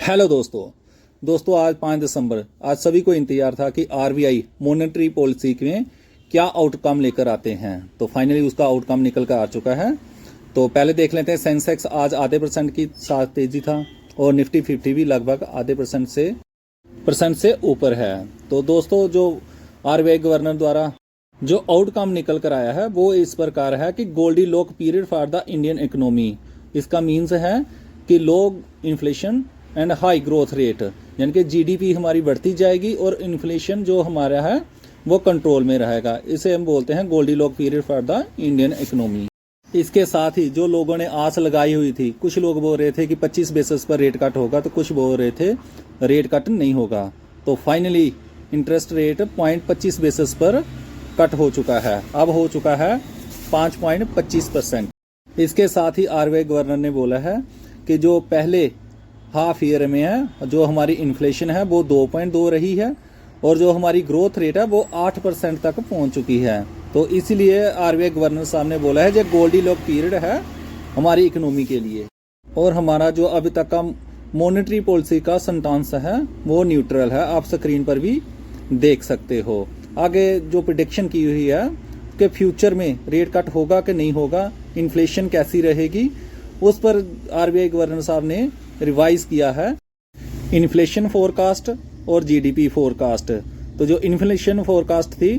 Hello दोस्तों आज 5 दिसंबर आज सभी को इंतजार था कि आरबीआई मॉनेटरी पॉलिसी में क्या आउटकम लेकर आते हैं। तो फाइनली उसका आउटकम निकल कर आ चुका है। तो पहले देख लेते हैं। सेंसेक्स आज आधे % की साथ तेजी था और निफ्टी 50 भी लगभग आधे % से ऊपर है। तो दोस्तों जो आरबीआई गवर्नर द्वारा जो आउटकम निकल कर आया है वो इस प्रकार है कि Goldy lock period for the Indian economy. इसका मीन्स है कि low inflation and high growth rate, यानी कि जीडीपी हमारी बढ़ती जाएगी और इन्फ्लेशन जो हमारा है वो कंट्रोल में रहेगा। इसे हम बोलते हैं Goldy lock period for the Indian economy. इसके साथ ही जो लोगों ने आस लगाई हुई थी, कुछ लोग बोल रहे थे कि 25 बेसिस पर रेट कट होगा, तो कुछ बोल रहे थे रेट कट नहीं होगा। तो फाइनली इंटरेस्ट रेट 0.25 बेसिस पर कट हो चुका है। अब हो चुका है 5.25%। इसके साथ ही आरबीआई गवर्नर ने बोला है कि जो पहले हाफ ईयर में है जो हमारी इन्फ्लेशन है वो 2.2 रही है और जो हमारी ग्रोथ रेट है वो 8% तक पहुंच चुकी है। तो इसलिए आरबीआई गवर्नर साहब ने बोला है जो गोल्डी लॉक पीरियड है हमारी इकोनॉमी के लिए। और हमारा जो अभी तक का मॉनेटरी पॉलिसी का सेंटेंस है वो न्यूट्रल है, आप स्क्रीन पर भी देख सकते हो। आगे जो प्रेडिक्शन की हुई है कि फ्यूचर में रेट कट होगा कि नहीं होगा, इन्फ्लेशन कैसी रहेगी, उस पर आरबीआई गवर्नर साहब ने रिवाइज किया है इन्फ्लेशन फोरकास्ट और जीडीपी फोरकास्ट। तो जो इन्फ्लेशन फोरकास्ट थी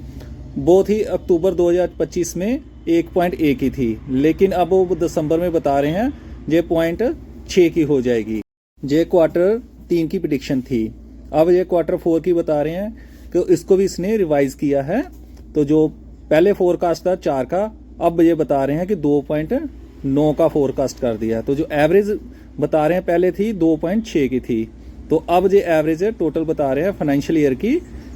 वो थी अक्टूबर 2025 में 1.1 की थी, लेकिन अब वो दिसंबर में बता रहे हैं ये 0.6 की हो जाएगी। ये क्वार्टर 3 की प्रेडिक्शन थी, अब ये क्वार्टर 4 की बता रहे हैं कि इसको भी इसने रिवाइज किया है। तो जो पहले फोरकास्ट था 4 का, अब ये बता रहे हैं कि 2.9 का फोरकास्ट कर दिया। तो जो एवरेज बता रहे हैं पहले थी 2.6 की थी, तो अब जो एवरेज है टोटल बता रहे हैं फाइनेंशियल ईयर की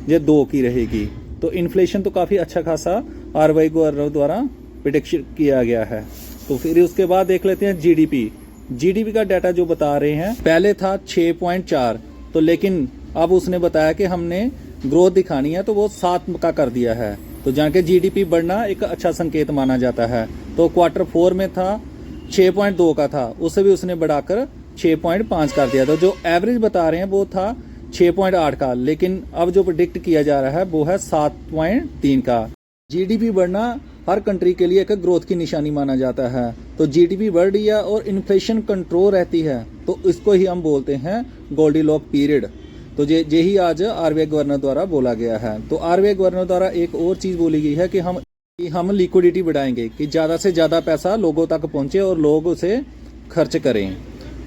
ये 2 की रहेगी। तो इन्फ्लेशन तो काफ़ी अच्छा खासा आरबीआई गवर्नर द्वारा प्रेडिक्शन किया गया है। तो फिर उसके बाद देख लेते हैं जीडीपी का डाटा जो बता रहे हैं पहले था 6.4, तो लेकिन अब उसने बताया कि हमने ग्रोथ दिखानी है तो वो 7 का कर दिया है। तो जान के जीडीपी बढ़ना एक अच्छा संकेत माना जाता है। तो क्वार्टर 4 में था 6.2 का था, उसे भी उसने बढ़ाकर 6.5 कर दिया था। जो एवरेज बता रहे हैं वो था 6.8 का, लेकिन अब जो प्रेडिक्ट किया जा रहा है वो है 7.3 का। जीडीपी बढ़ना हर कंट्री के लिए एक ग्रोथ की निशानी माना जाता है। तो जीडीपी बढ़ रही है और इन्फ्लेशन कंट्रोल रहती है, तो इसको ही हम बोलते हैं गोल्डी लॉक पीरियड। तो ये ही आज आरबीआई गवर्नर द्वारा बोला गया है। तो आरबीआई गवर्नर द्वारा एक और चीज बोली गई है कि हम लिक्विडिटी बढ़ाएंगे, कि ज्यादा से ज्यादा पैसा लोगों तक पहुंचे और लोग उसे खर्च करें।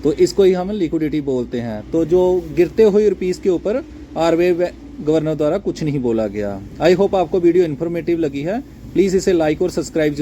तो इसको ही हम लिक्विडिटी बोलते हैं। तो जो गिरते हुए रुपीस के ऊपर आरबीआई गवर्नर द्वारा कुछ नहीं बोला गया। आई होप आपको वीडियो इन्फॉर्मेटिव लगी है। प्लीज इसे लाइक और सब्सक्राइब